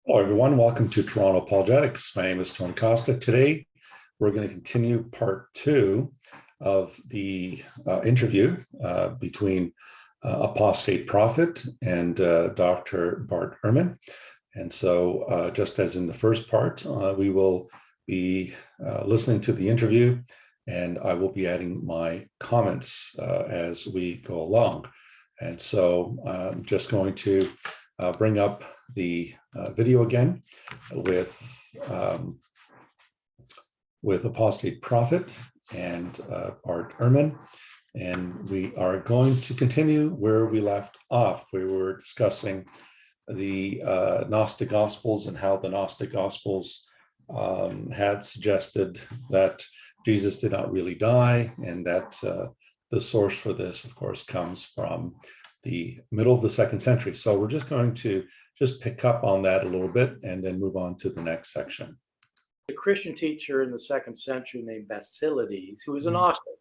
Hello, everyone. Welcome to Toronto Apologetics. My name is Tony Costa. Today, we're going to continue part two of the interview between Apostate Prophet and Dr. Bart Ehrman. And so, just as in the first part, we will be listening to the interview, and I will be adding my comments as we go along. And so, I'm just going to bring up the video again with Apostate Prophet and Bart Ehrman, and we are going to continue where we left off. We were discussing the Gnostic Gospels and how the Gnostic Gospels had suggested that Jesus did not really die, and that the source for this, of course, comes from the middle of the 2nd century. So we're just going to pick up on that a little bit and then move on to the next section. A Christian teacher in the 2nd century named Basilides, who was a Gnostic.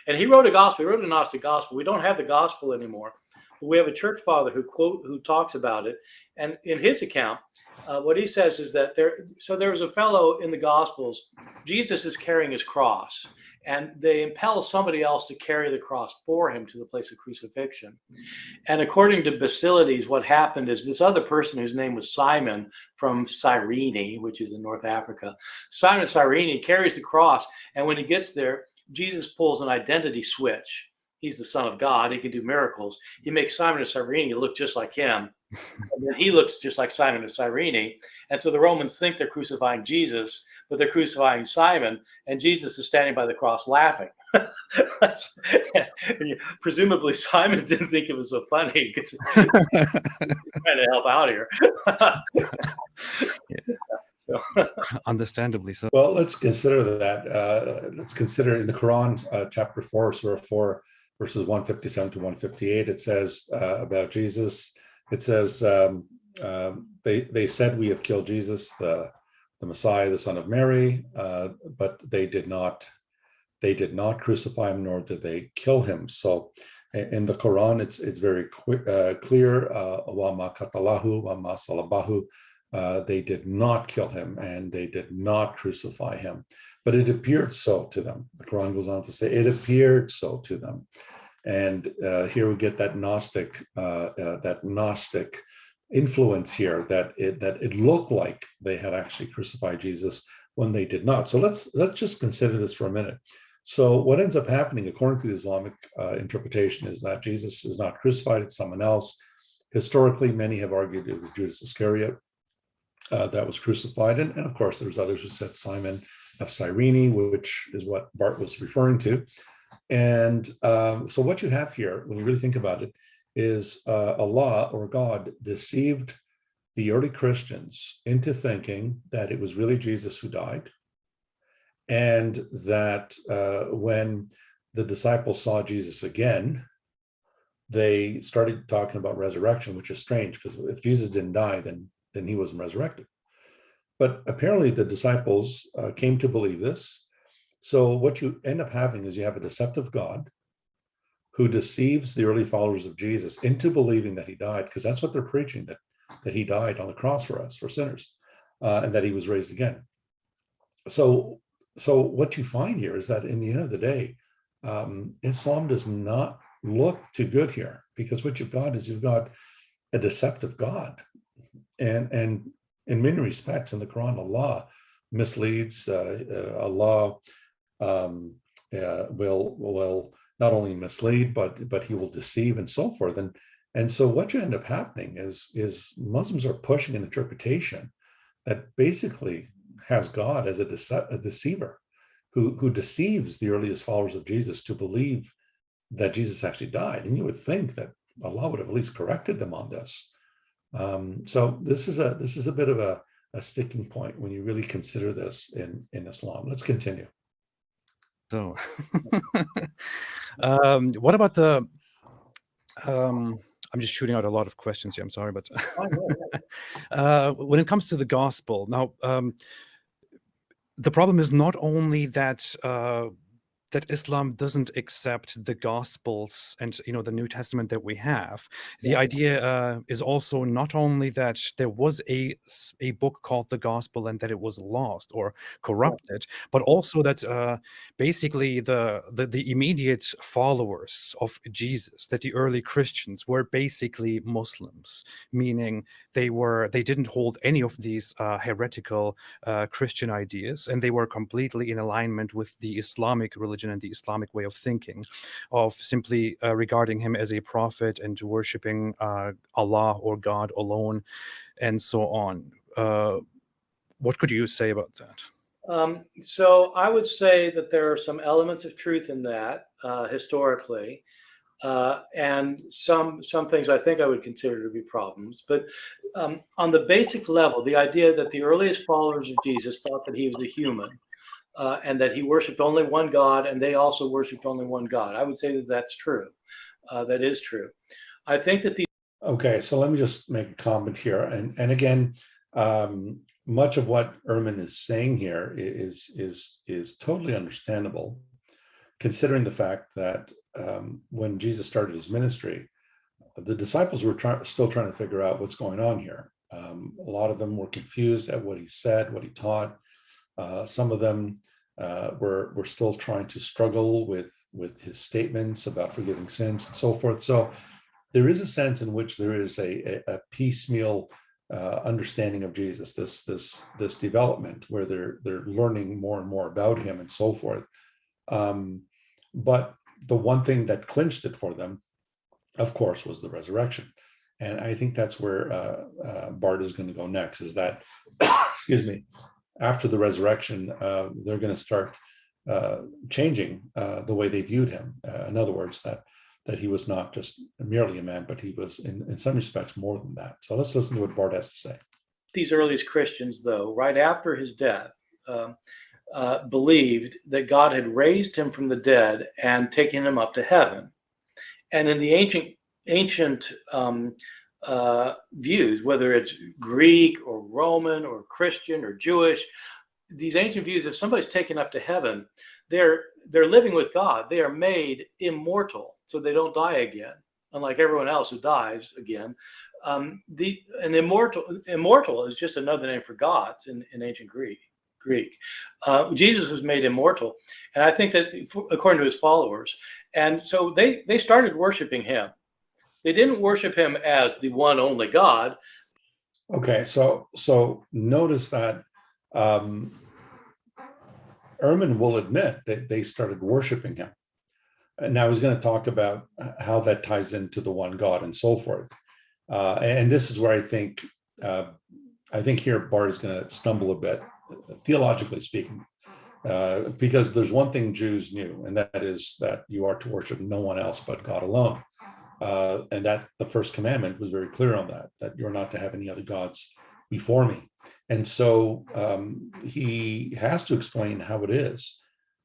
And he wrote a gospel. He wrote a Gnostic gospel. We don't have the gospel anymore, but we have a church father who talks about it. And in his account, what he says is that there was a fellow in the Gospels. Jesus is carrying his cross, and they impel somebody else to carry the cross for him to the place of crucifixion. And according to Basilides, what happened is this other person, whose name was Simon from Cyrene, which is in North Africa, Simon of Cyrene carries the cross, and when he gets there, Jesus pulls an identity switch. He's the Son of God. He can do miracles. He makes Simon of Cyrene look just like him. And then he looks just like Simon of Cyrene. And so the Romans think they're crucifying Jesus, but they're crucifying Simon. And Jesus is standing by the cross laughing. Presumably Simon didn't think it was so funny because he's trying to help out here. So. Understandably so. Well, let's consider that. Let's consider in the Quran, chapter 4, Surah 4, verses 157 to 158, it says about Jesus, it says, they said, we have killed Jesus, the Messiah, the Son of Mary, but they did not crucify him, nor did they kill him. So in the Quran, it's very clear, wa ma qatalahu wa ma salabahu. They did not kill him, and they did not crucify him, but it appeared so to them. The Quran goes on to say it appeared so to them. And here we get that Gnostic influence here, that it looked like they had actually crucified Jesus when they did not. So let's just consider this for a minute. So what ends up happening, according to the Islamic interpretation, is that Jesus is not crucified; it's someone else. Historically, many have argued it was Judas Iscariot that was crucified, and of course, there's others who said Simon of Cyrene, which is what Bart was referring to. And so what you have here, when you really think about it, is Allah or God deceived the early Christians into thinking that it was really Jesus who died, and that when the disciples saw Jesus again, they started talking about resurrection, which is strange, because if Jesus didn't die, then he wasn't resurrected. But apparently the disciples came to believe this. So what you end up having is you have a deceptive God who deceives the early followers of Jesus into believing that he died, because that's what they're preaching, that he died on the cross for us, for sinners, and that he was raised again. So what you find here is that in the end of the day, Islam does not look too good here, because what you've got is a deceptive God. And in many respects in the Quran, Allah misleads, Allah will not only mislead, but he will deceive and so forth. And so what you end up happening is Muslims are pushing an interpretation that basically has God as a deceiver who deceives the earliest followers of Jesus to believe that Jesus actually died. And you would think that Allah would have at least corrected them on this. So this is a bit of a sticking point when you really consider this in Islam. Let's continue. So, what about the? I'm just shooting out a lot of questions here. I'm sorry, but when it comes to the gospel, now the problem is not only that that Islam doesn't accept the Gospels and the New Testament that we have. The idea is also not only that there was a book called the Gospel and that it was lost or corrupted, but also that basically the immediate followers of Jesus, that the early Christians were basically Muslims, meaning they didn't hold any of these heretical Christian ideas, and they were completely in alignment with the Islamic religion and the Islamic way of thinking, of simply regarding him as a prophet and worshiping Allah or God alone, and so on. What could you say about that? So I would say that there are some elements of truth in that historically, and some things I think I would consider to be problems. But on the basic level, the idea that the earliest followers of Jesus thought that he was a human, and that he worshipped only one God, and they also worshipped only one God. I would say that that's true. That is true. I think that Okay, so let me just make a comment here. And again, much of what Ehrman is saying here is totally understandable, considering the fact that when Jesus started his ministry, the disciples were still trying to figure out what's going on here. A lot of them were confused at what he said, what he taught. Some of them were still trying to struggle with his statements about forgiving sins and so forth. So there is a sense in which there is a piecemeal understanding of Jesus, this development where they're learning more and more about him and so forth. But the one thing that clinched it for them, of course, was the resurrection. And I think that's where Bart is going to go next, is that, excuse me, after the resurrection, they're going to start changing the way they viewed him. In other words, that he was not just merely a man, but he was in some respects more than that. So let's listen to what Bart has to say. These earliest Christians, though, right after his death, believed that God had raised him from the dead and taken him up to heaven. And in the ancient views, whether it's Greek or Roman or Christian or Jewish, these ancient views, if somebody's taken up to heaven, they're living with God. They are made immortal, so they don't die again, unlike everyone else who dies again. An immortal is just another name for gods in ancient Greek. Jesus was made immortal, and I think that according to his followers, and so they started worshiping him. They didn't worship him as the one only God. Okay, so notice that Ehrman will admit that they started worshiping him. And now he's going to talk about how that ties into the one God and so forth. And this is where I think here Bart is going to stumble a bit, theologically speaking, because there's one thing Jews knew, and that is that you are to worship no one else but God alone. And that the first commandment was very clear on that you're not to have any other gods before me. And so he has to explain how it is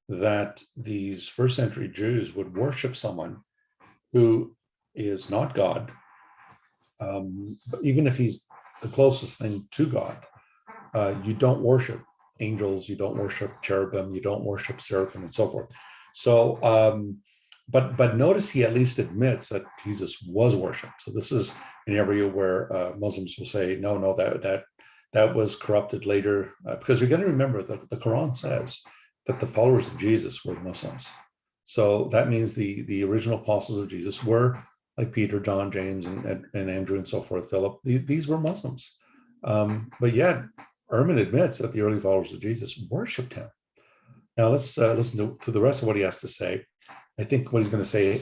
that these first century Jews would worship someone who is not God, even if he's the closest thing to God. You don't worship angels, you don't worship cherubim, you don't worship seraphim, and so forth. So, but notice he at least admits that Jesus was worshipped. So this is an area where Muslims will say, no, that was corrupted later, because you're going to remember that the Quran says that the followers of Jesus were Muslims. So that means the original apostles of Jesus were like Peter, John, James, and Andrew, and so forth, Philip. These were Muslims. But yet, Ehrman admits that the early followers of Jesus worshipped him. Now let's listen to the rest of what he has to say. I think what he's going to say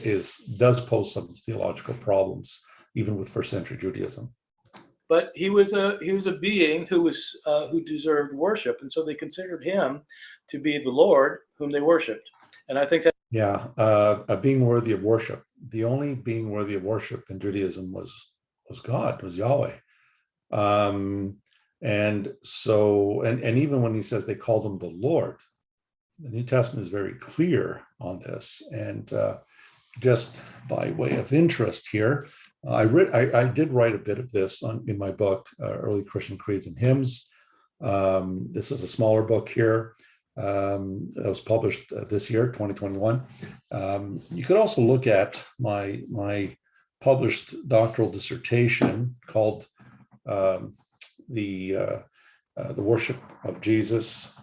does pose some theological problems, even with first century Judaism. But he was a being who deserved worship, and so they considered him to be the Lord whom they worshipped. And I think that a being worthy of worship. The only being worthy of worship in Judaism was God, was Yahweh. And so, and even when he says they called him the Lord, the New Testament is very clear on this. And just by way of interest here, I did write a bit of this in my book, Early Christian Creeds and Hymns. This is a smaller book here. That was published this year, 2021. You could also look at my published doctoral dissertation called the worship of Jesus,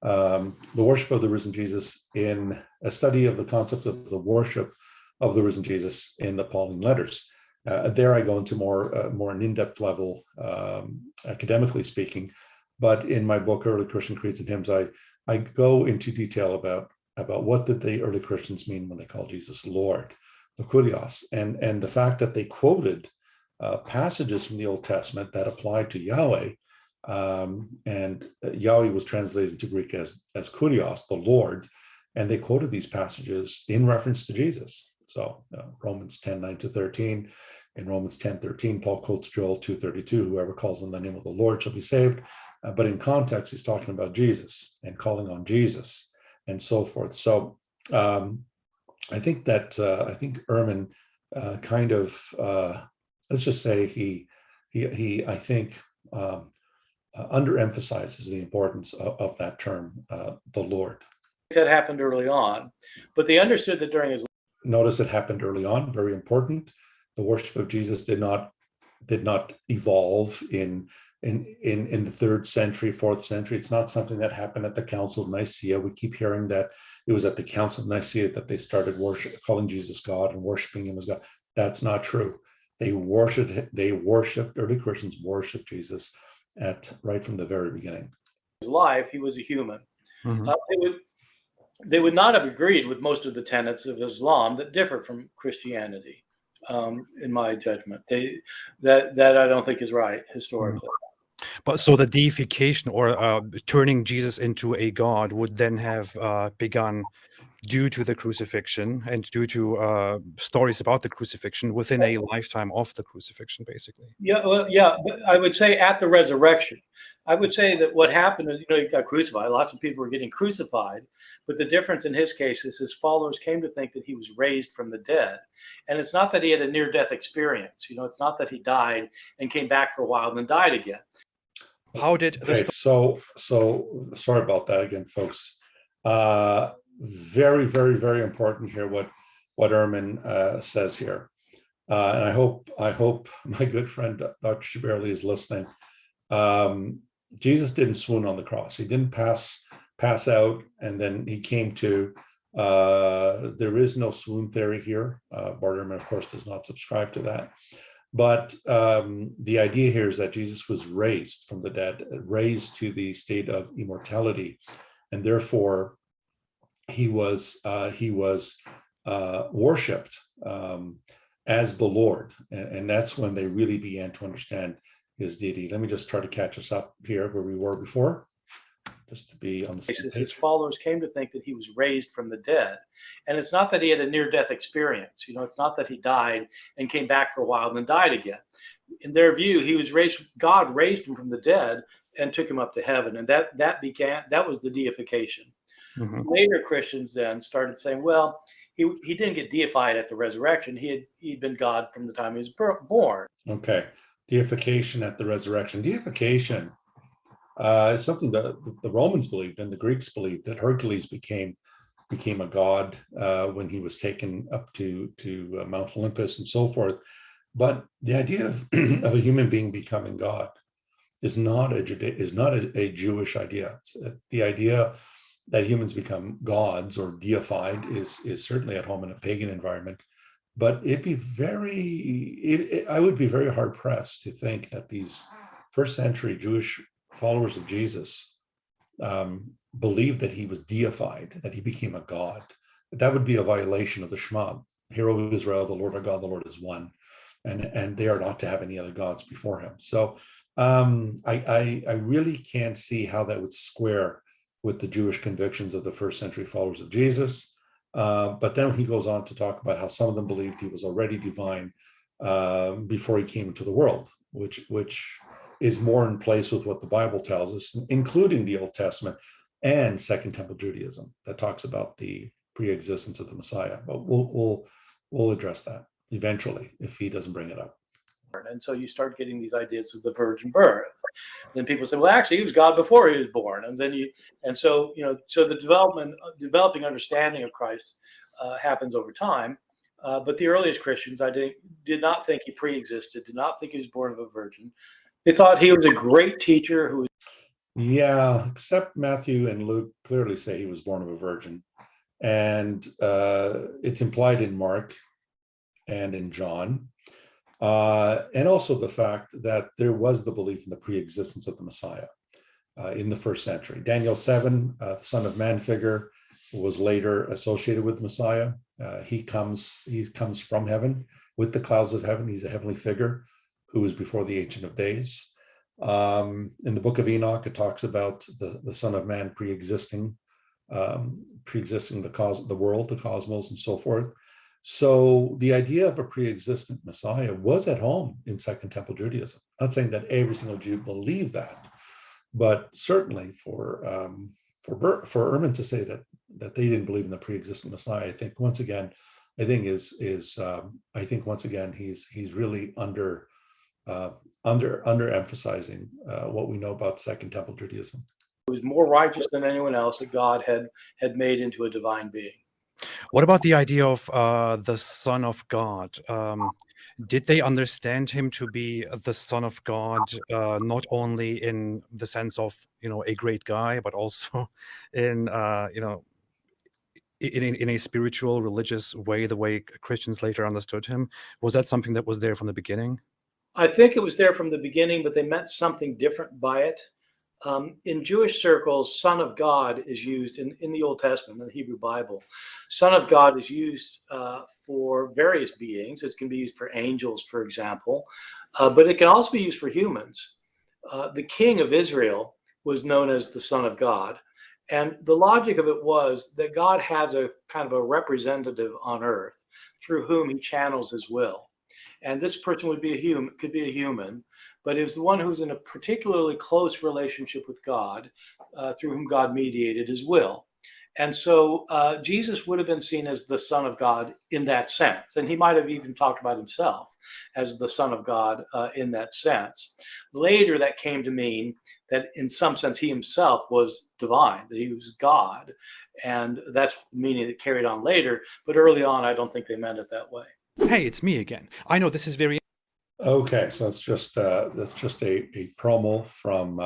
the worship of the risen Jesus, in a study of the concept of the worship of the risen Jesus in the Pauline letters. There I go into more an in-depth level, academically speaking, but in my book, Early Christian Creeds and Hymns, I go into detail about what did the early Christians mean when they called Jesus Lord, the Kurios, and the fact that they quoted passages from the Old Testament that applied to Yahweh, and Yahweh was translated into Greek as Kurios, the Lord, and they quoted these passages in reference to Jesus. So Romans 10:9-13, in Romans 10:13, Paul quotes Joel 2:32, whoever calls on the name of the Lord shall be saved. But in context, he's talking about Jesus and calling on Jesus and so forth. So I think Ehrman kind of, let's just say he I think underemphasizes the importance of that term, the Lord. That happened early on, but they understood that during his. Notice it happened early on, very important. The worship of Jesus did not evolve in the 3rd century, 4th century. It's not something that happened at the Council of Nicaea. We keep hearing that it was at the Council of Nicaea that they started calling Jesus God and worshiping him as God. That's not true. Early Christians worshiped Jesus right from the very beginning. His life, he was a human. Mhm. They would not have agreed with most of the tenets of Islam that differ from Christianity, in my judgment. That I don't think is right historically. But so the deification or turning Jesus into a god would then have begun due to the crucifixion and due to stories about the crucifixion within a lifetime of the crucifixion, basically. Yeah, well, yeah, but I would say at the resurrection. I would say that what happened is, he got crucified. Lots of people were getting crucified, but the difference in his case is his followers came to think that he was raised from the dead. And it's not that he had a near-death experience. It's not that he died and came back for a while and then died again. How did the Okay, so sorry about that again, folks. Very, very, very important here what Ehrman says here, and I hope my good friend Dr. Shiberli is listening. Jesus didn't swoon on the cross. He didn't pass out and then he came to. There is no swoon theory here. Bart Ehrman, of course, does not subscribe to that. But the idea here is that Jesus was raised from the dead, raised to the state of immortality, and therefore he was worshipped as the Lord, and that's when they really began to understand his deity. Let me just try to catch us up here where we were before, just to be on the same page. His followers came to think that he was raised from the dead. And it's not that he had a near-death experience. It's not that he died and came back for a while and then died again. In their view, he was raised. God raised him from the dead and took him up to heaven. And that was the deification. Mhm. Later Christians then started saying, well, he didn't get deified at the resurrection. He'd been God from the time he was born. Okay, deification at the resurrection. Deification is something that the Romans believed and the Greeks believed, that Hercules became a god when he was taken up to Mount Olympus and so forth. But the idea of a human being becoming God is not a Jewish idea. The idea that humans become gods or deified is certainly at home in a pagan environment. But I would be very hard pressed to think that these 1st century Jewish followers of Jesus believed that he was deified, that he became a god. That would be a violation of the Shema. Hear, O Israel, the Lord our God, the Lord is one, and they are not to have any other gods before him. So I really can't see how that would square with the Jewish convictions of the 1st century followers of Jesus. But then he goes on to talk about how some of them believed he was already divine before he came into the world, which is more in place with what the Bible tells us, including the Old Testament and Second Temple Judaism that talks about the pre-existence of the Messiah. But we'll address that eventually if he doesn't bring it up. And so you start getting these ideas of the virgin birth. Then people say, well, actually, he was God before he was born. So the developing understanding of Christ happens over time. But the earliest Christians, I think, did not think he pre-existed, did not think he was born of a virgin. They thought he was a great teacher who was. Yeah, except Matthew and Luke clearly say he was born of a virgin. And it's implied in Mark and in John. And also the fact that there was the belief in the pre-existence of the Messiah in the first century. Daniel 7, the Son of Man figure, was later associated with Messiah. He comes from heaven with the clouds of heaven. He's a heavenly figure who was before the Ancient of Days. In the book of Enoch, it talks about the Son of Man pre-existing the world, the cosmos, and so forth. So the idea of a pre-existent Messiah was at home in Second Temple Judaism. I'm not saying that every single Jew believed that, but certainly for Ehrman to say that they didn't believe in the pre-existent Messiah, I think once again he's really underemphasizing what we know about Second Temple Judaism. He was more righteous than anyone else that God had made into a divine being. What about the idea of the Son of God? Did they understand him to be the Son of God, not only in the sense of a great guy, but also in in a spiritual, religious way, the way Christians later understood him? Was that something that was there from the beginning? I think it was there from the beginning, but they meant something different by it. In Jewish circles, Son of God is used in the Old Testament, in the Hebrew Bible. Son of God is used for various beings. It can be used for angels, for example, but it can also be used for humans. The king of Israel was known as the Son of God. And the logic of it was that God has a kind of a representative on earth through whom he channels his will. And this person would be could be a human, but it was the one who was in a particularly close relationship with God, through whom God mediated his will. And so Jesus would have been seen as the Son of God in that sense. And he might have even talked about himself as the Son of God in that sense. Later, that came to mean that in some sense he himself was divine, that he was God. And that's the meaning that carried on later. But early on, I don't think they meant it that way. Hey, it's me again. I know this is very... Okay, so that's just a promo from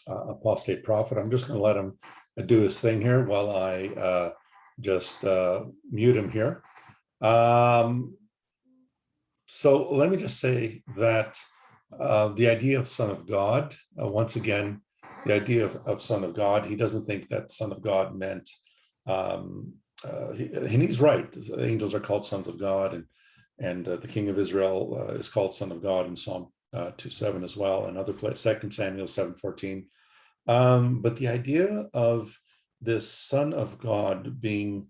Apostate Prophet. I'm just going to let him do his thing here while I just mute him here. So let me just say that the idea of Son of God, once again, the idea of Son of God, he doesn't think that Son of God meant, and he's right. The angels are called sons of God, and the King of Israel is called Son of God in Psalm 2:7 as well, and other places, 2 Samuel 7:14. But the idea of this Son of God being,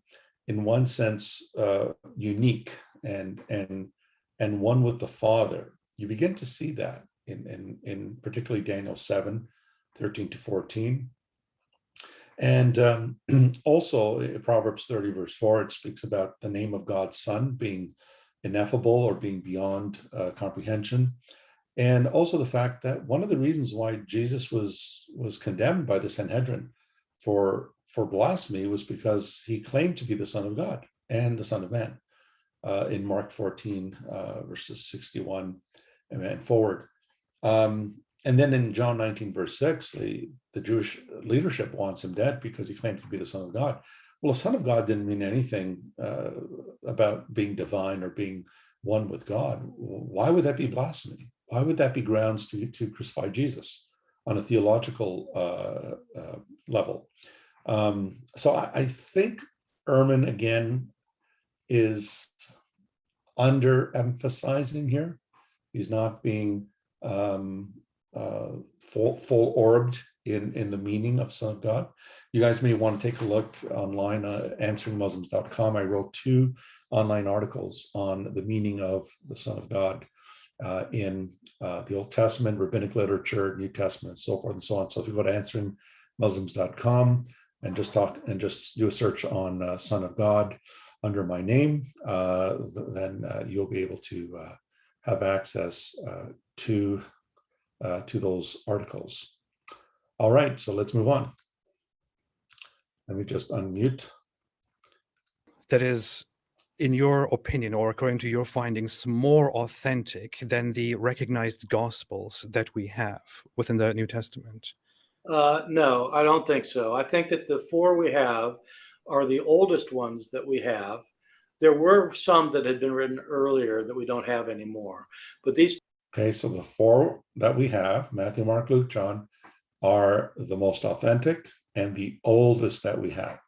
in one sense, unique and one with the Father, you begin to see that in particularly Daniel 7:13-14. And also Proverbs 30 verse 4, it speaks about the name of God's Son being ineffable or being beyond comprehension. And also the fact that one of the reasons why Jesus was condemned by the Sanhedrin for blasphemy was because he claimed to be the Son of God and the Son of Man in Mark 14 verses 61 and forward. And then in John 19 verse 6, the Jewish leadership wants him dead because he claimed to be the Son of God. Well, the Son of God didn't mean anything about being divine or being one with God. Why would that be blasphemy? Why would that be grounds to crucify Jesus on a theological level? So I think Ehrman, again, is underemphasizing here. He's not being full-orbed in the meaning of Son of God. You guys may want to take a look online, answeringmuslims.com. I wrote 2 online articles on the meaning of the Son of God in the Old Testament, rabbinic literature, New Testament, so forth and so on. So if you go to answeringmuslims.com and just do a search on Son of God, under my name, then you'll be able to have access to those articles. All right, so let's move on. Let me just unmute. That is, in your opinion, or according to your findings, more authentic than the recognized gospels that we have within the New Testament? No, I don't think so. I think that the four we have are the oldest ones that we have. There were some that had been written earlier that we don't have anymore, but these. Okay, so the four that we have, Matthew, Mark, Luke, John, are the most authentic and the oldest that we have.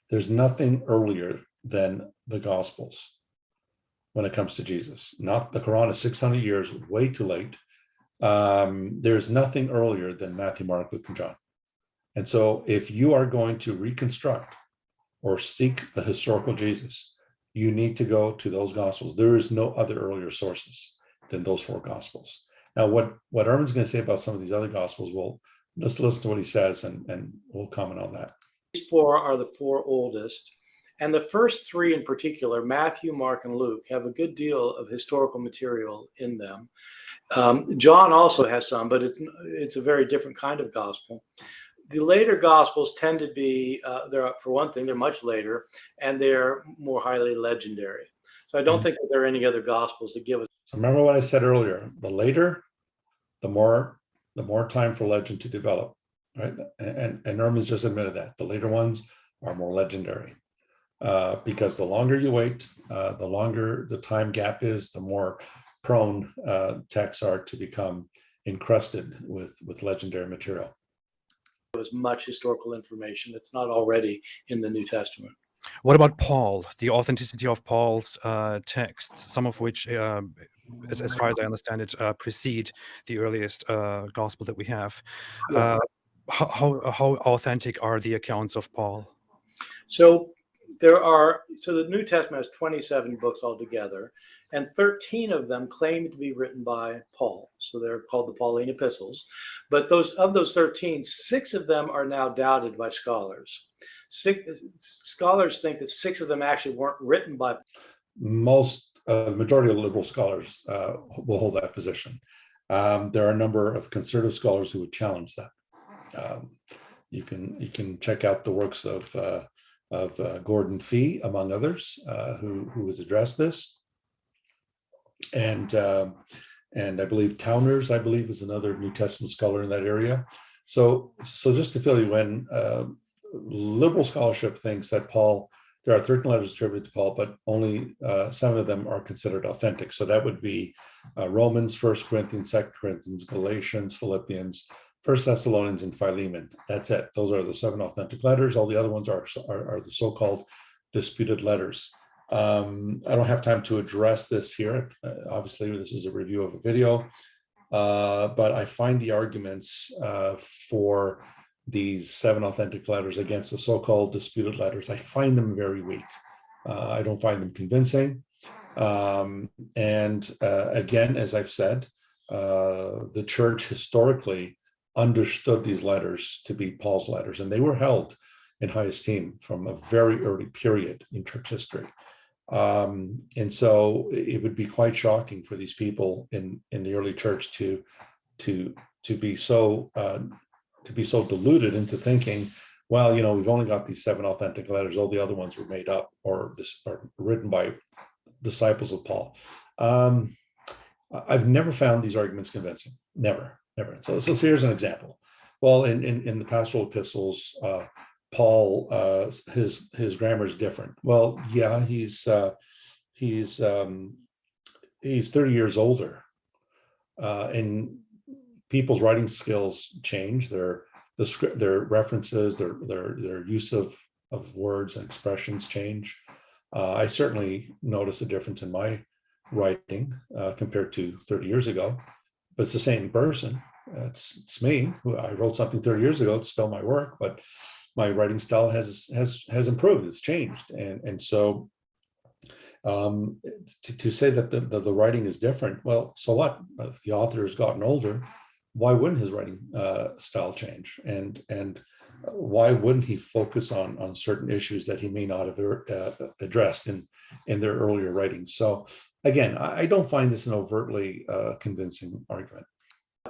There's nothing earlier than the Gospels when it comes to Jesus. Not the Quran is 600 years, way too late. There's nothing earlier than Matthew, Mark, Luke, and John. And so if you are going to reconstruct or seek the historical Jesus, you need to go to those Gospels. There is no other earlier sources than those four Gospels. Now, what Ehrman's going to say about some of these other Gospels, well, let's listen to what he says and we'll comment on that. These four are the four oldest. And the first three in particular, Matthew, Mark, and Luke, have a good deal of historical material in them. John also has some, but it's a very different kind of gospel. The later gospels tend to be, for one thing, they're much later, and they're more highly legendary. So I don't think that there are any other gospels that give us. So remember what I said earlier, the later, the more time for legend to develop, right? And Ehrman's just admitted that. The later ones are more legendary. Because the longer you wait, the longer the time gap is, the more prone texts are to become encrusted with legendary material. There was much historical information that's not already in the New Testament. What about Paul, the authenticity of Paul's texts, some of which, as far as I understand it, precede the earliest gospel that we have? How authentic are the accounts of Paul? So the New Testament has 27 books altogether, and 13 of them claim to be written by Paul. So they're called the Pauline epistles. But of those 13, 6 of them are now doubted by scholars. Scholars think that 6 of them actually weren't written by. The majority of liberal scholars will hold that position. There are a number of conservative scholars who would challenge that. You can check out the works of Gordon Fee, among others, who has addressed this, and I believe Towners, is another New Testament scholar in that area. So just to fill you in, liberal scholarship thinks that there are 13 letters attributed to Paul, but only 7 of them are considered authentic. So that would be Romans, 1 Corinthians, 2 Corinthians, Galatians, Philippians, 1 Thessalonians, and Philemon. That's it. Those are the 7 authentic letters. All the other ones are the so-called disputed letters. I don't have time to address this here. Obviously, this is a review of a video, but I find the arguments for these 7 authentic letters against the so-called disputed letters, I find them very weak. I don't find them convincing. And again, as I've said, the church historically understood these letters to be Paul's letters, and they were held in high esteem from a very early period in church history. And so it would be quite shocking for these people in the early church to be so deluded into thinking, well, we've only got these 7 authentic letters, all the other ones were made up or written by disciples of Paul. I've never found these arguments convincing. Never. So here's an example. Well, in the pastoral epistles, Paul, his grammar is different. Well, yeah, he's 30 years older, and people's writing skills change. Their references, their use of words and expressions change. I certainly notice a difference in my writing compared to 30 years ago, but it's the same person. It's me. I wrote something 30 years ago. It's still my work, but my writing style has improved. It's changed, and so to say that the writing is different, well, so what? If the author has gotten older, why wouldn't his writing style change? And why wouldn't he focus on certain issues that he may not have addressed in their earlier writings? So again, I don't find this an overtly convincing argument.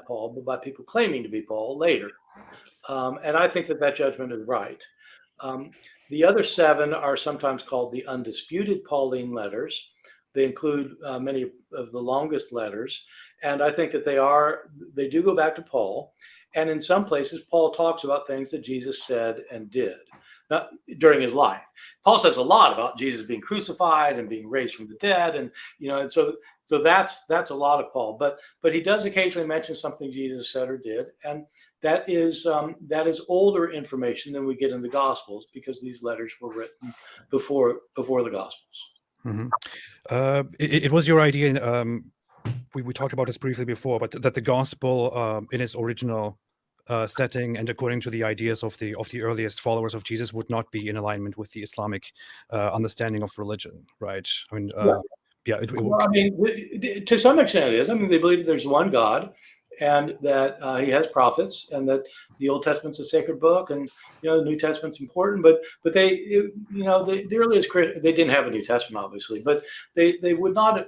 Paul, but by people claiming to be Paul later. And I think that judgment is right. The other 7 are sometimes called the undisputed Pauline letters. They include many of the longest letters. And I think that they do go back to Paul. And in some places, Paul talks about things that Jesus said and did during his life. Paul says a lot about Jesus being crucified and being raised from the dead. And, and so that's a lot of Paul. But he does occasionally mention something Jesus said or did. And that is older information than we get in the Gospels, because these letters were written before the Gospels. Mm-hmm. It was your idea, we talked about this briefly before, but that the Gospel in its original setting and according to the ideas of the earliest followers of Jesus would not be in alignment with the Islamic understanding of religion, right? I mean, yeah. Well, I mean, to some extent it is. I mean, they believe that there's one God, and that he has prophets, and that the Old Testament's a sacred book, and the New Testament's important. But the earliest Christians, they didn't have a New Testament, obviously, but they would not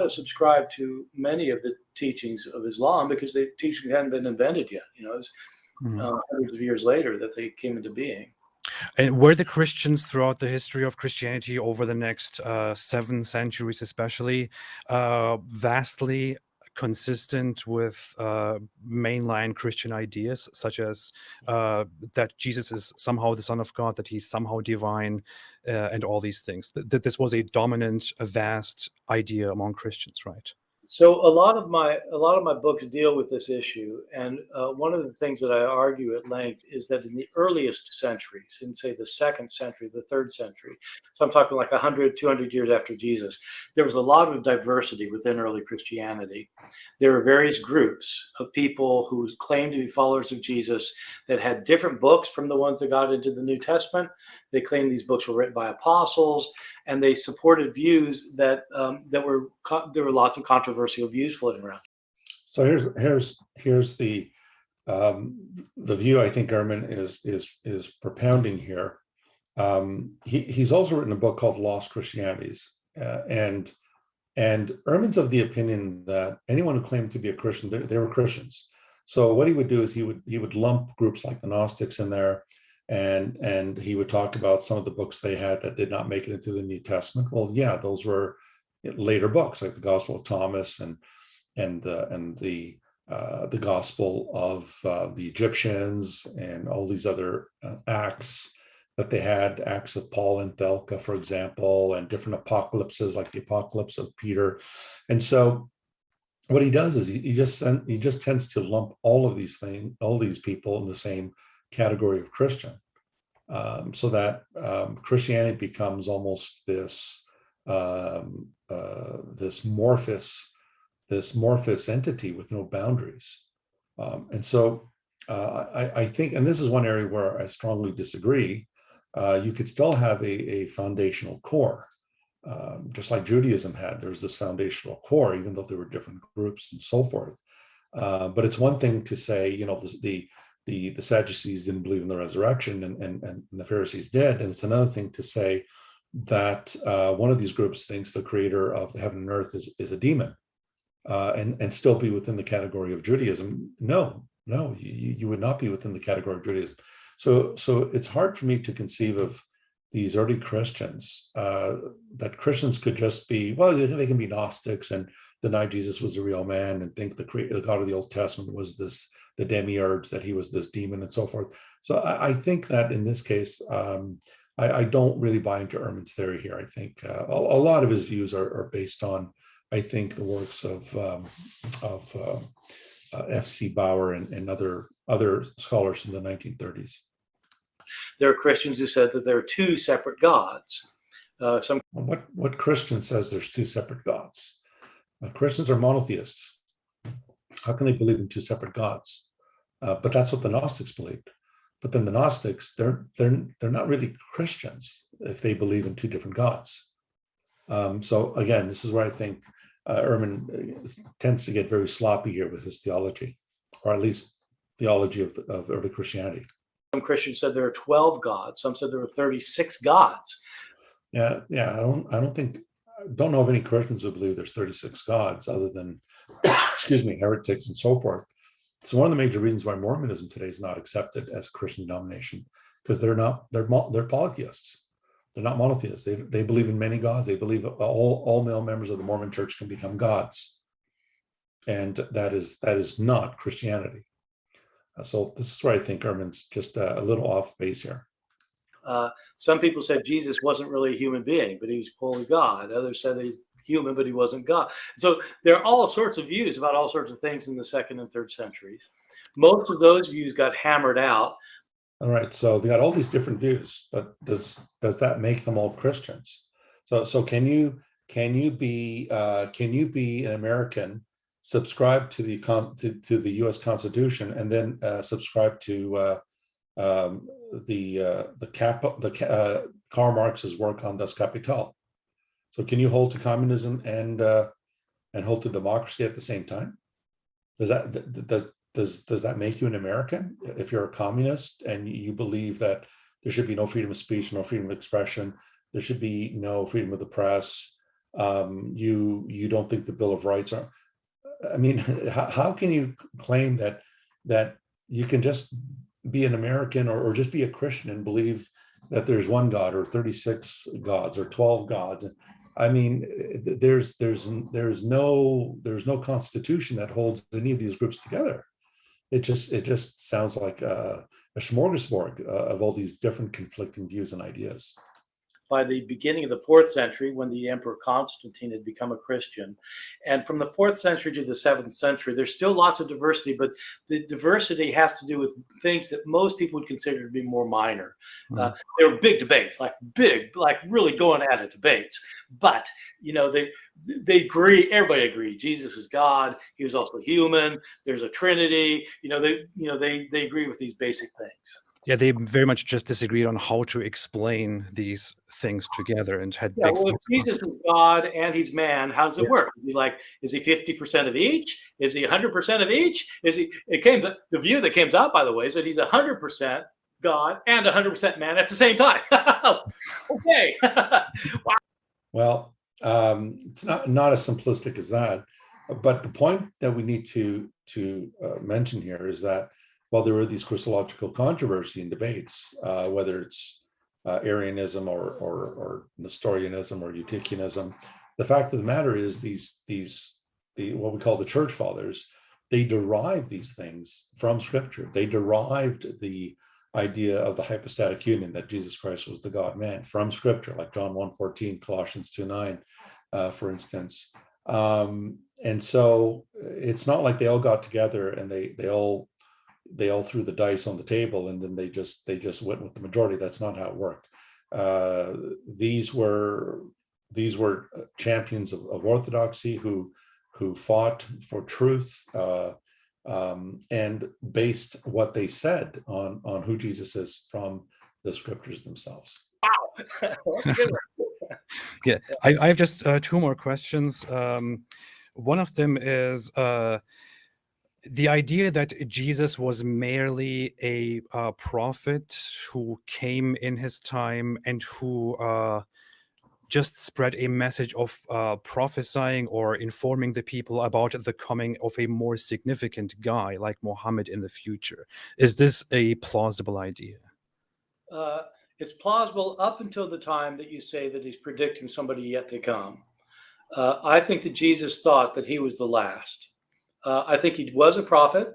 have subscribed to many of the teachings of Islam, because the teaching hadn't been invented yet. It was hundreds of years later that they came into being. And were the Christians throughout the history of Christianity over the next 7 centuries especially vastly consistent with mainline Christian ideas, such as that Jesus is somehow the Son of God, that he's somehow divine, and all these things? That this was a dominant, a vast idea among Christians, right? So a lot of my books deal with this issue, and one of the things that I argue at length is that in the earliest centuries, in say the 2nd century, the 3rd century, so I'm talking like 100, 200 years after Jesus, there was a lot of diversity within early Christianity. There were various groups of people who claimed to be followers of Jesus that had different books from the ones that got into the New Testament. They claimed these books were written by apostles, and they supported views that there were lots of controversial views floating around. So here's the view I think Ehrman is propounding here. He's also written a book called Lost Christianities, and Ehrman's of the opinion that anyone who claimed to be a Christian, they were Christians. So what he would do is he would lump groups like the Gnostics in there, and he would talk about some of the books they had that did not make it into the New Testament. Well, yeah, those were later books like the Gospel of Thomas and the Gospel of the Egyptians, and all these other acts that they had, Acts of Paul and Thelka, for example, and different apocalypses like the Apocalypse of Peter. And so what he does is he just tends to lump all of these things, all these people in the same category of Christian, so that Christianity becomes almost this amorphous entity with no boundaries. And so I think, and this is one area where I strongly disagree, you could still have a foundational core, just like Judaism had. There's this foundational core, even though there were different groups and so forth. But it's one thing to say, the Sadducees didn't believe in the resurrection, and the Pharisees did. And it's another thing to say that one of these groups thinks the creator of heaven and earth is a demon, and still be within the category of Judaism. No, you would not be within the category of Judaism. So it's hard for me to conceive of these early Christians, that Christians could just be, well, they can be Gnostics and deny Jesus was a real man and think the God of the Old Testament was the demiurge, that he was this demon and so forth. So I think that in this case, I don't really buy into Ehrman's theory here. I think a lot of his views are based on, I think, the works of F.C. Bauer and other scholars from the 1930s. There are Christians who said that there are 2 separate gods. What Christian says there's 2 separate gods? Christians are monotheists. How can they believe in 2 separate gods? But that's what the Gnostics believed. But then the Gnostics, they're not really Christians if they believe in 2 different gods. So again, this is where I think Ehrman tends to get very sloppy here with his theology, or at least theology of early Christianity. Some Christians said there are 12 gods. Some said there were 36 gods. Yeah. Don't know of any Christians who believe there's 36 gods other than, excuse me, heretics and so forth. So one of the major reasons why Mormonism today is not accepted as a Christian denomination, because they're polytheists. They're not monotheists. They believe in many gods. They believe all male members of the Mormon church can become gods. And that is not Christianity. So this is where I think Ehrman's just a little off base here. Some people said Jesus wasn't really a human being, but he was fully God. Others said he's human, but he wasn't God. So there are all sorts of views about all sorts of things in the 2nd and 3rd centuries. Most of those views got hammered out. All right, so they got all these different views, but does that make them all Christians? So can you be an American, subscribe to the U.S. Constitution, and then subscribe to Karl Marx's work on Das Kapital? So can you hold to communism and hold to democracy at the same time? Does that make you an American if you're a communist and you believe that there should be no freedom of speech, no freedom of expression, there should be no freedom of the press? You don't think the Bill of Rights are? I mean, how can you claim that you can just be an American or just be a Christian and believe that there's one God or 36 gods or 12 gods? I mean, there's no constitution that holds any of these groups together. It just sounds like a smorgasbord of all these different conflicting views and ideas. By the beginning of the 4th century, when the Emperor Constantine had become a Christian. And from the 4th century to the 7th century, there's still lots of diversity, but the diversity has to do with things that most people would consider to be more minor. There were big debates, like really going at it debates. But, they agree, everybody agreed. Jesus is God. He was also human. There's a Trinity. They agree with these basic things. Yeah, they very much just disagreed on how to explain these things together and had big. Well, if Jesus is God and he's man, how does it work? Is he 50% of each? Is he 100% of each? The view that came out, by the way, is that he's 100% God and 100% man at the same time. Okay. Wow. Well, it's not as simplistic as that, but the point that we need to mention here is that while there were these Christological controversy and debates, whether it's Arianism or Nestorianism or Eutychianism, the fact of the matter is the what we call the church fathers, they derived these things from Scripture. They derived the idea of the hypostatic union, that Jesus Christ was the God-man, from Scripture, like John 1:14, Colossians 2:9, for instance. And so it's not like they all got together and they all threw the dice on the table and then they just went with the majority. That's not how it worked. These were champions of orthodoxy who fought for truth and based what they said on who Jesus is from the Scriptures themselves. Wow. Yeah, I have just 2 more questions. One of them is the idea that Jesus was merely a prophet who came in his time and who just spread a message of prophesying or informing the people about the coming of a more significant guy like Muhammad in the future. Is this a plausible idea? It's plausible up until the time that you say that he's predicting somebody yet to come. I think that Jesus thought that he was the last. I think he was a prophet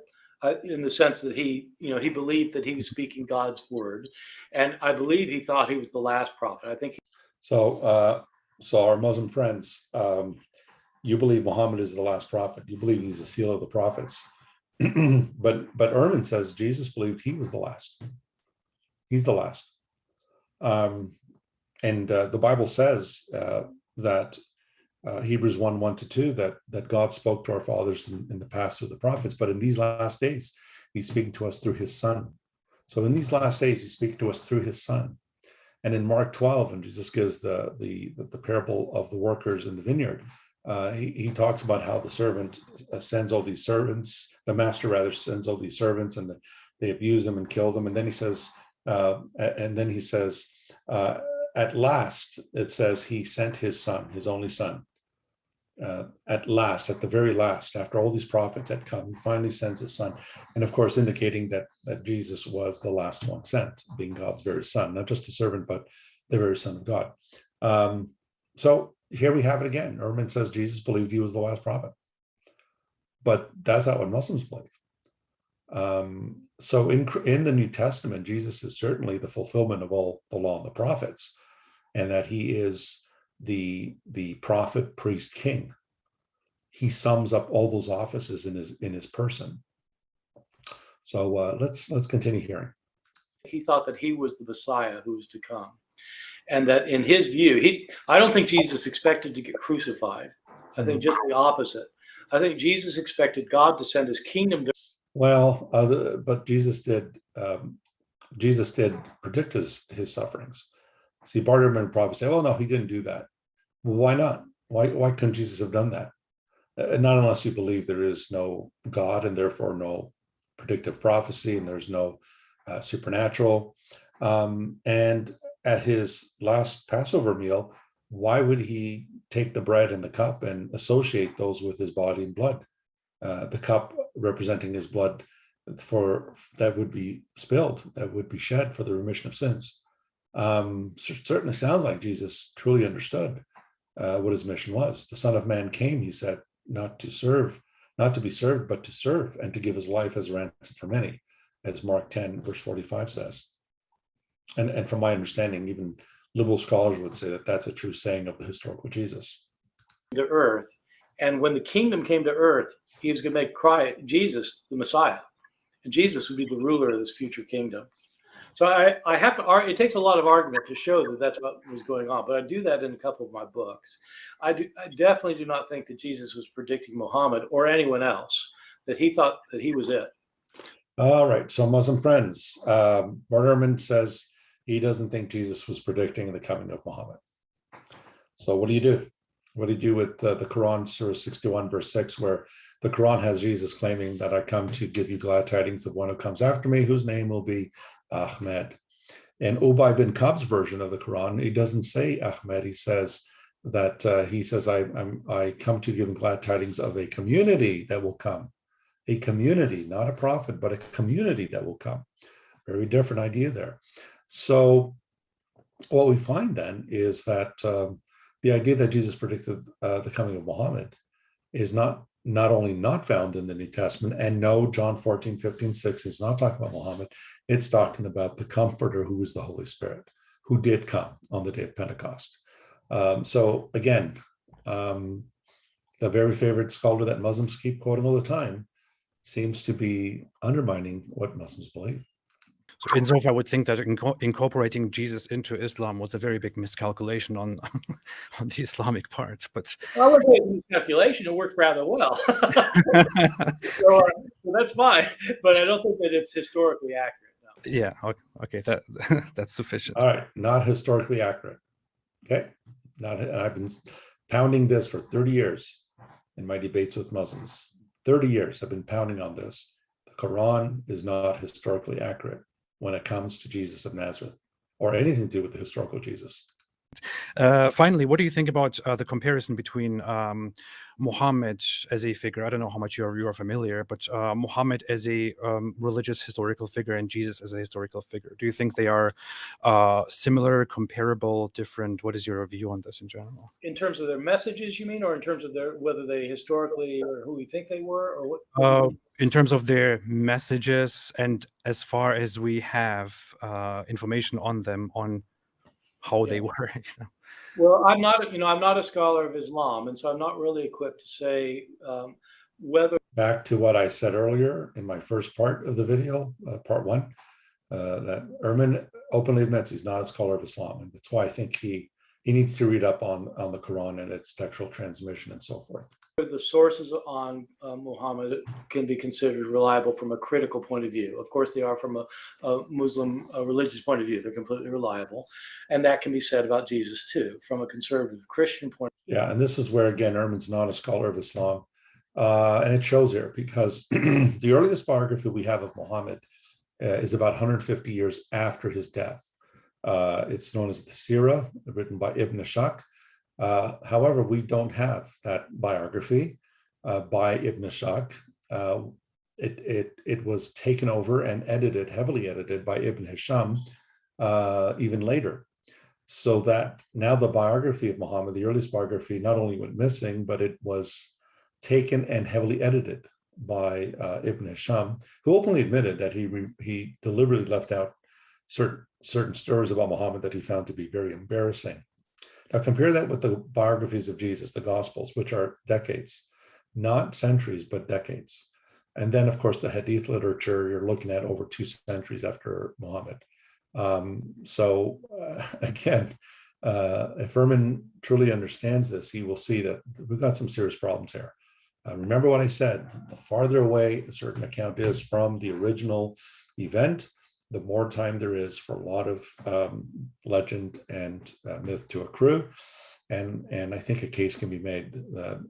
in the sense that he believed that he was speaking God's word, and I believe he thought he was the last prophet. I think. So our Muslim friends, you believe Muhammad is the last prophet. You believe he's the seal of the prophets, but Ehrman says Jesus believed he was the last. He's the last, and the Bible says that. Hebrews 1:1-2, that God spoke to our fathers in the past through the prophets, but in these last days, he's speaking to us through his son. So in these last days, he's speaking to us through his son. And in Mark 12, when Jesus gives the parable of the workers in the vineyard, he talks about how the servant sends all these servants, the master rather sends all these servants, and they abused him and killed him. And then he says, at last, it says he sent his son, his only son. At last, at the very last, after all these prophets had come, he finally sends his son. And of course, indicating that Jesus was the last one sent, being God's very son, not just a servant, but the very son of God. So here we have it again. Ehrman says Jesus believed he was the last prophet. But that's not what Muslims believe. So in the New Testament, Jesus is certainly the fulfillment of all the law and the prophets, and that he is the prophet, priest, king. He sums up all those offices in his person. So let's continue hearing. He thought that he was the Messiah who was to come, and that in his view, I don't think Jesus expected to get crucified. I think just the opposite. I think Jesus expected God to send his kingdom to. Well, but Jesus did predict his sufferings. See, Bart Ehrman would probably say, "Well, no, he didn't do that." Well, why not? Why couldn't Jesus have done that? Not unless you believe there is no God and therefore no predictive prophecy and there's no supernatural. And at his last Passover meal, why would he take the bread and the cup and associate those with his body and blood? The cup representing his blood that would be spilled, that would be shed for the remission of sins. Certainly sounds like Jesus truly understood what his mission was. The Son of Man came, he said, not to be served, but to serve and to give his life as a ransom for many, as Mark 10, verse 45 says. And from my understanding, even liberal scholars would say that that's a true saying of the historical Jesus. To earth, and when the kingdom came to earth, he was going to make Jesus the Messiah, and Jesus would be the ruler of this future kingdom. So I have to argue. It takes a lot of argument to show that that's what was going on, but I do that in a couple of my books. I definitely do not think that Jesus was predicting Muhammad or anyone else, that he thought that he was it. All right, so Muslim friends, Bart Ehrman says he doesn't think Jesus was predicting the coming of Muhammad. So what do you do? What do you do with the Quran, Surah 61, verse 6, where the Quran has Jesus claiming that I come to give you glad tidings of one who comes after me, whose name will be Ahmed. In Ubay bin Ka'b's version of the Quran, he doesn't say Ahmed. He says that I come to give glad tidings of a community that will come. A community, not a prophet, but a community that will come. Very different idea there. So what we find then is that the idea that Jesus predicted the coming of Muhammad is not only not found in the New Testament, and no, John 14:15-16 is not talking about Muhammad. It's talking about the Comforter, who is the Holy Spirit, who did come on the day of Pentecost. So again, the very favorite scholar that Muslims keep quoting all the time seems to be undermining what Muslims believe. So insofar, I would think that incorporating Jesus into Islam was a very big miscalculation on the Islamic part. But I would say miscalculation. It worked rather well. So that's fine, but I don't think that it's historically accurate. No. Yeah, okay, that's sufficient. All right, not historically accurate. Okay, and I've been pounding this for 30 years in my debates with Muslims. 30 years I've been pounding on this. The Quran is not historically accurate when it comes to Jesus of Nazareth or anything to do with the historical Jesus. Finally, what do you think about the comparison between Muhammad as a figure? I don't know how much you are familiar, but Muhammad as a religious historical figure and Jesus as a historical figure. Do you think they are similar, comparable, different? What is your view on this in general? In terms of their messages, you mean, or in terms of whether they historically or who we think they were, or what? In terms of their messages, and as far as we have information on them, on how they were. Well, I'm not a scholar of Islam, and so I'm not really equipped to say whether. Back to what I said earlier in my first part of the video, part one, that Ehrman openly admits he's not a scholar of Islam, and that's why I think he needs to read up on the Quran and its textual transmission and so forth. The sources on Muhammad can be considered reliable from a critical point of view. Of course, they are from a Muslim religious point of view. They're completely reliable. And that can be said about Jesus too, from a conservative Christian point of view. Yeah, and this is where, again, Ehrman's not a scholar of Islam. And it shows here because the earliest biography we have of Muhammad is about 150 years after his death. It's known as the Sirah, written by Ibn Ishaq. However, we don't have that biography by Ibn Ishaq. It was taken over and edited, heavily edited by Ibn Hisham even later. So that now the biography of Muhammad, the earliest biography, not only went missing, but it was taken and heavily edited by Ibn Hisham, who openly admitted that he deliberately left out certain stories about Muhammad that he found to be very embarrassing. Now compare that with the biographies of Jesus, the Gospels, which are decades, not centuries, but decades. And then, of course, the Hadith literature, you're looking at over 2 centuries after Muhammad. Again, if Ehrman truly understands this, he will see that we've got some serious problems here. Remember what I said, the farther away a certain account is from the original event, the more time there is for a lot of legend and myth to accrue. And I think a case can be made,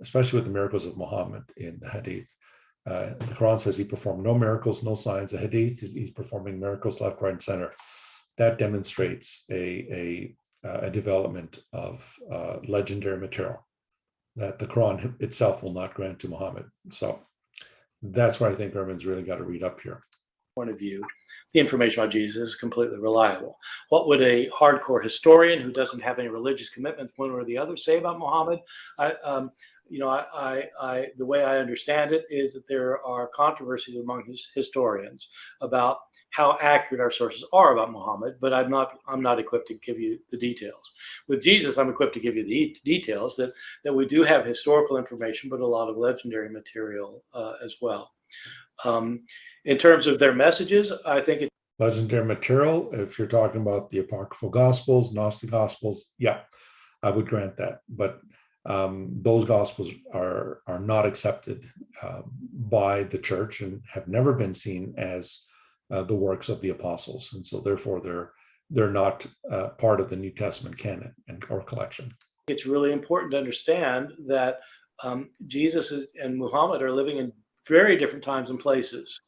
especially with the miracles of Muhammad in the Hadith. The Quran says he performed no miracles, no signs. The Hadith, he's performing miracles left, right, and center. That demonstrates a development of legendary material that the Quran itself will not grant to Muhammad. So that's where I think Ehrman's really got to read up here. Point of view, the information about Jesus is completely reliable. What would a hardcore historian who doesn't have any religious commitment one or the other say about Muhammad? The way I understand it is that there are controversies among historians about how accurate our sources are about Muhammad, but I'm not equipped to give you the details. With Jesus, I'm equipped to give you the details that we do have historical information, but a lot of legendary material as well. In terms of their messages, I think it's legendary material. If you're talking about the apocryphal Gospels, Gnostic Gospels, yeah, I would grant that. But those Gospels are not accepted by the church and have never been seen as the works of the apostles, and so therefore they're not part of the New Testament canon or collection. It's really important to understand that Jesus and Muhammad are living in very different times and places.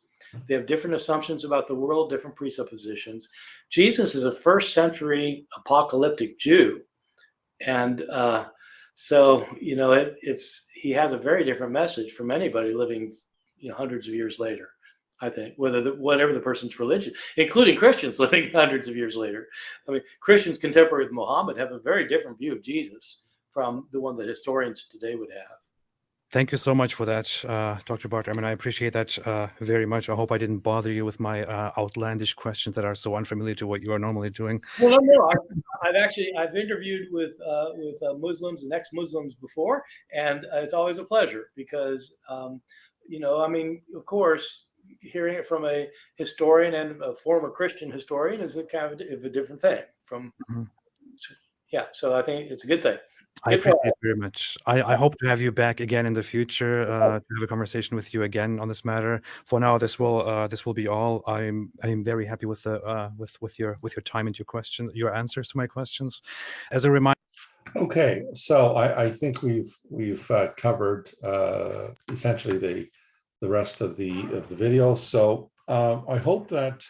They have different assumptions about the world, different presuppositions. Jesus is a first century apocalyptic Jew. And so, he has a very different message from anybody living hundreds of years later, I think, whatever the person's religion, including Christians living hundreds of years later. I mean, Christians contemporary with Muhammad have a very different view of Jesus from the one that historians today would have. Thank you so much for that, Dr. Bart Ehrman. I appreciate that very much. I hope I didn't bother you with my outlandish questions that are so unfamiliar to what you are normally doing. Well, no. I've interviewed with Muslims and ex-Muslims before, and it's always a pleasure because, of course, hearing it from a historian and a former Christian historian is a kind of a different thing. So I think it's a good thing. I appreciate it very much. I hope to have you back again in the future to have a conversation with you again on this matter. For now, this will be all. I'm very happy with the with your time and your answers to my questions. As a reminder. Okay, so I think we've covered essentially the rest of the video. So I hope that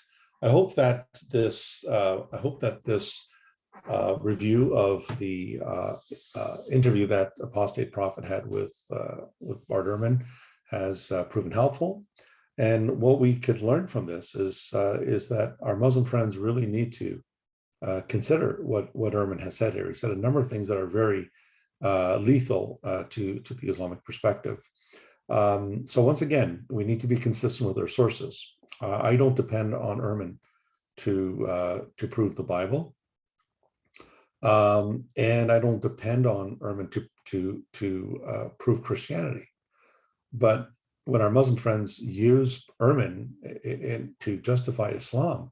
this review of the interview that Apostate Prophet had with Bart Ehrman has proven helpful. And what we could learn from this is that our Muslim friends really need to consider what Ehrman has said here. He said a number of things that are very lethal to the Islamic perspective. So once again, we need to be consistent with our sources. I don't depend on Ehrman to prove the Bible. And I don't depend on Ehrman to prove Christianity. But when our Muslim friends use Ehrman to justify Islam,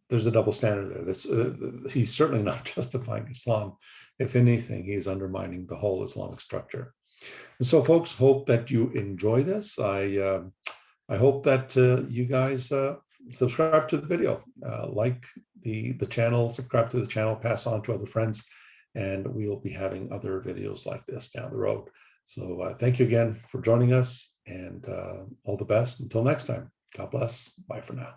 there's a double standard there. He's certainly not justifying Islam. If anything, he's undermining the whole Islamic structure. And so, folks, hope that you enjoy this. I hope that you guys subscribe to the video, like the channel, subscribe to the channel, pass on to other friends, and we will be having other videos like this down the road. So thank you again for joining us, and all the best until next time. God bless. Bye for now.